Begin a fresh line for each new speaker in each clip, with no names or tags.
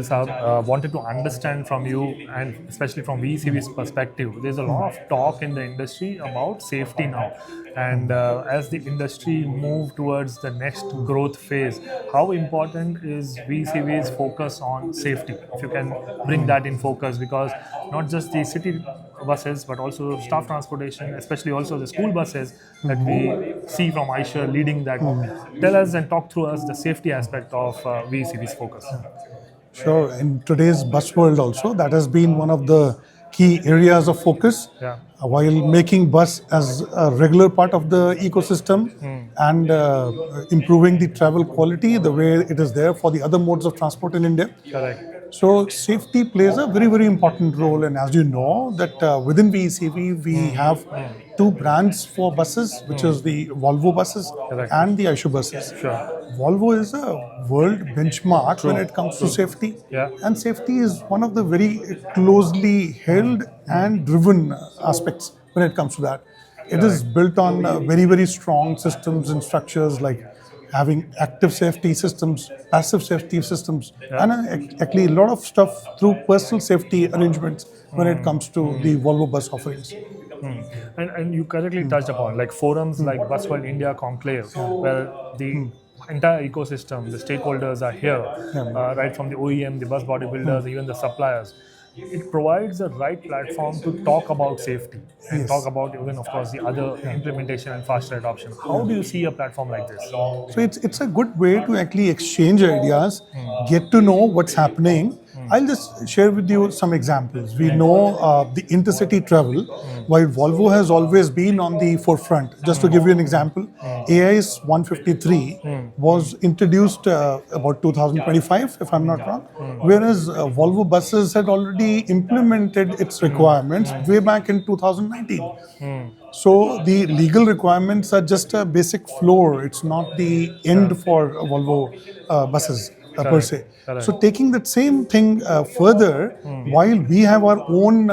Gill Saab, wanted to understand from you, and especially from VECV's perspective, there's a lot of talk in the industry about safety now. And as the industry move towards the next growth phase, how important is VECV's focus on safety? If you can bring that in focus, because not just the city buses, but also staff transportation, especially also the school buses that we see from Eicher leading that. Tell us and talk through us the safety aspect of VECV's focus.
Sure. In today's bus world also, that has been one of the key areas of focus.
Yeah.
While making bus as a regular part of the ecosystem and improving the travel quality the way it is there for the other modes of transport in India.
Correct.
So safety plays a very, very important role. And as you know, that within VECV, we have two brands for buses, which is the Volvo buses and the Eicher buses.
Sure.
Volvo is a world benchmark when it comes to safety.
Yeah.
And safety is one of the very closely held and driven aspects when it comes to that. It is built on very, very strong systems and structures like having active safety systems, passive safety systems, and actually a lot of stuff through personal safety arrangements when it comes to the Volvo bus offerings.
And you correctly touched upon like forums like Busworld India, Conclave, where the entire ecosystem, the stakeholders are here, right from the OEM, the bus bodybuilders, even the suppliers. It provides the right platform to talk about safety and talk about even, of course, the other implementation and faster adoption. How do you see a platform like this?
So it's a good way to actually exchange ideas, get to know what's happening. I'll just share with you some examples. We know the intercity travel, while Volvo has always been on the forefront. Just to give you an example, AIS 153 was introduced about 2025, if I'm not wrong, whereas Volvo buses had already implemented its requirements way back in 2019. So the legal requirements are just a basic floor. It's not the end for Volvo buses. Per se. So taking that same thing further, while we have our own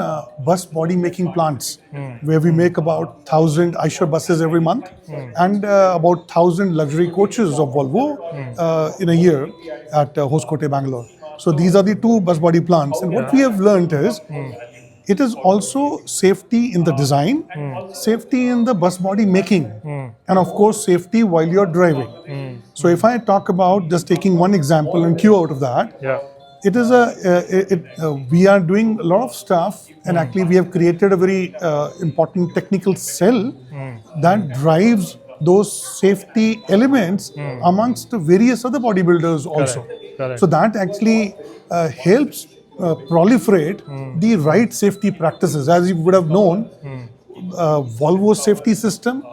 bus body making plants, where we make about 1,000 Eicher buses every month and about 1,000 luxury coaches of Volvo in a year at Hoskote, Bangalore. So these are the two bus body plants. And what we have learned is, it is also safety in the design, safety in the bus body making, and of course safety while you're driving. So if I talk about just taking one example and cue out of that, it is we are doing a lot of stuff, and actually we have created a very important technical cell that drives those safety elements amongst various other bodybuilders also. So that actually helps proliferate the right safety practices. As you would have known, Volvo safety system,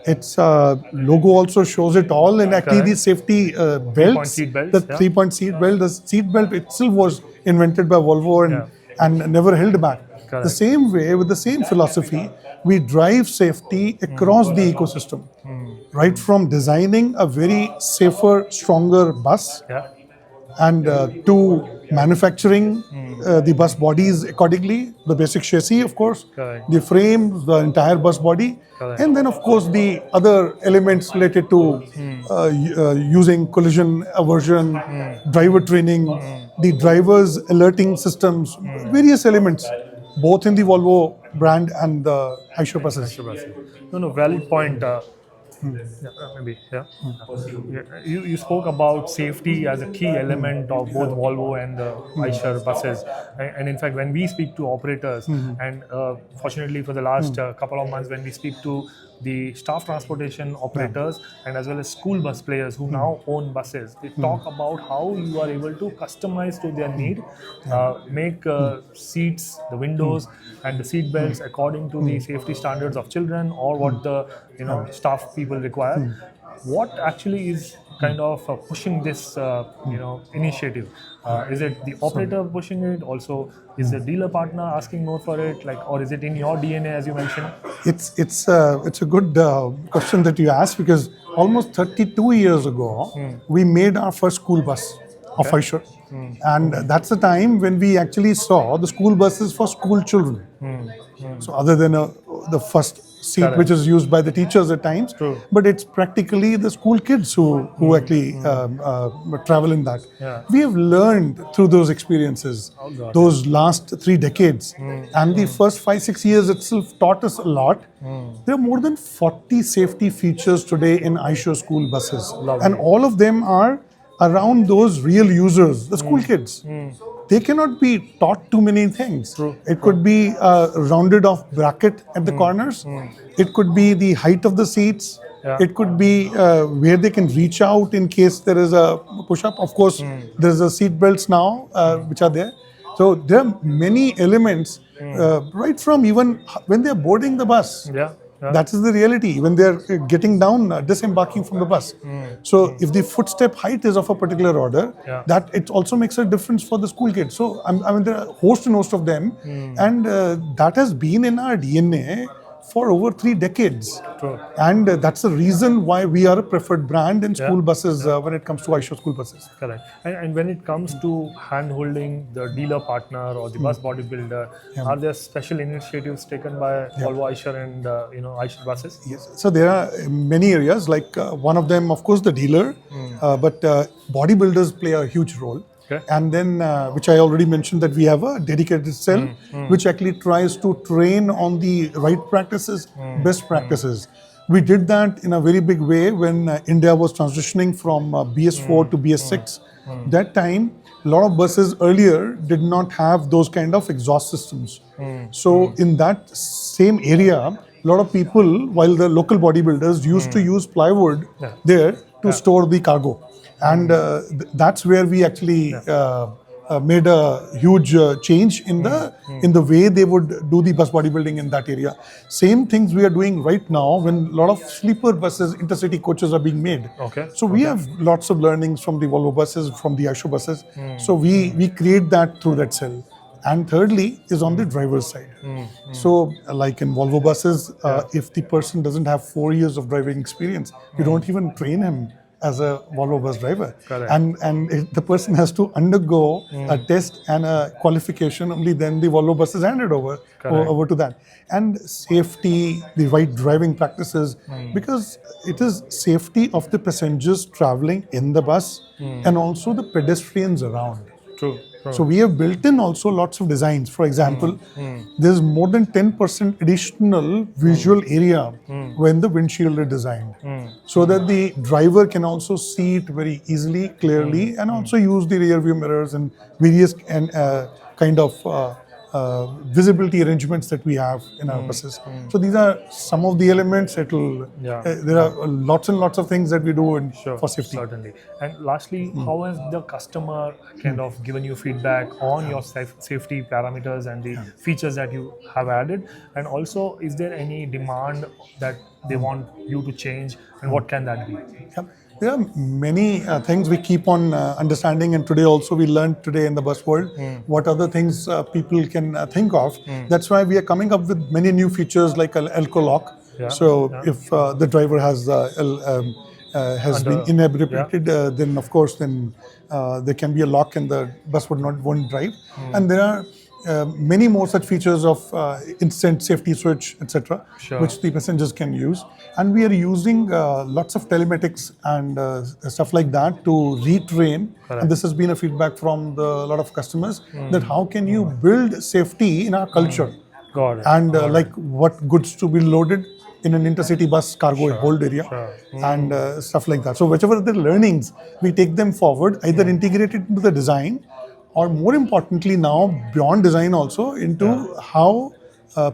its logo also shows it all, and actually the safety belts, the 3-point seat belt, the seat belt itself was invented by Volvo and never held back. The same way, with the same philosophy, we drive safety across the ecosystem, right from designing a very safer, stronger bus and to manufacturing the bus bodies accordingly, the basic chassis, of course, the frames, the entire bus body, and then of course the other elements related to using collision aversion, driver training, the drivers alerting systems, various elements, both in the Volvo brand and the Eicher buses.
No, valid point. You spoke about safety as a key element of both Volvo and the Eicher buses, and in fact when we speak to operators, and fortunately for the last couple of months when we speak to the staff transportation operators and as well as school bus players who now own buses, they talk about how you are able to customize to their need, make seats, the windows and the seat belts according to the safety standards of children or what the staff people require. What actually is kind of pushing this initiative? Is it the operator pushing it? Also, is the dealer partner asking more for it? Or is it in your DNA, as you mentioned?
It's a good question that you asked, because almost 32 years ago, we made our first school bus of Eicher. And that's the time when we actually saw the school buses for school children. So other than the first seat
Correct.
which is used by the teachers at times.
True.
But it's practically the school kids who actually travel in that.
Yeah.
We have learned through those experiences,
God.
those last 3 decades, and the first 5-6 years itself taught us a lot. There are more than 40 safety features today in Eicher school buses, and all of them are around those real users, the school kids. They cannot be taught too many things. It could be a rounded off bracket at the corners. It could be the height of the seats.
Yeah.
It could be where they can reach out in case there is a push-up. Of course, there's a seat belts now which are there. So there are many elements right from even when they're boarding the bus.
Yeah. Yeah.
That is the reality when they're getting down, disembarking from the bus. So if the footstep height is of a particular order, that it also makes a difference for the school kids. So I mean, there are host and host of them, and that has been in our DNA for over 3 decades.
True.
And that's the reason why we are a preferred brand in school buses when it comes to Eicher school buses.
Correct. And when it comes to hand-holding the dealer partner or the bus bodybuilder, are there special initiatives taken by Volvo Eicher and Eicher buses?
Yes. So there are many areas, like one of them, of course, the dealer, but bodybuilders play a huge role.
Okay.
And then, which I already mentioned, that we have a dedicated cell which actually tries to train on the right practices, best practices. We did that in a very big way when India was transitioning from BS4 to BS6. That time, a lot of buses earlier did not have those kind of exhaust systems. So in that same area, a lot of people, while the local bodybuilders used to use plywood there to store the cargo. And that's where we actually made a huge change in the way they would do the bus bodybuilding in that area. Same things we are doing right now when a lot of sleeper buses, intercity coaches are being made.
Okay.
So we have lots of learnings from the Volvo buses, from the Eicher buses. So we create that through that cell. And thirdly is on the driver's side. So like in Volvo buses, if the person doesn't have 4 years of driving experience, you don't even train him as a Volvo bus driver.
Correct.
And the person has to undergo a test and a qualification, only then the Volvo bus is handed over to that. And safety, the right driving practices, because it is safety of the passengers traveling in the bus and also the pedestrians around.
True.
So we have built in also lots of designs. For example, there's more than 10% additional visual area when the windshield is designed, so that the driver can also see it very easily, clearly, and also use the rear view mirrors and various kind of visibility arrangements that we have in our buses. So these are some of the elements. There are lots and lots of things that we do for safety.
Certainly. And lastly, how has the customer kind of given you feedback on your safety parameters and the features that you have added? And also, is there any demand that they want you to change, and what can that be?
There are many things we keep on understanding, and today also we learned today in the Busworld what other things people can think of. That's why we are coming up with many new features like alco-lock. If the driver has been inebriated, then of course there can be a lock and the bus won't drive. And there are many more such features of instant safety switch, etc., which the passengers can use. And we are using lots of telematics and stuff like that to retrain. And this has been a feedback from a lot of customers, that how can you build safety in our culture?
Got it.
And like what goods to be loaded in an intercity bus cargo hold area and stuff like that. So whichever the learnings, we take them forward, either integrated into the design, or more importantly now, beyond design also, into how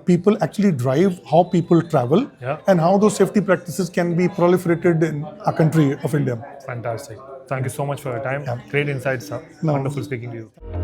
people actually drive, how people travel, and how those safety practices can be proliferated in our country of India.
Fantastic. Thank you so much for your time. Great insights, sir. Wonderful speaking to you.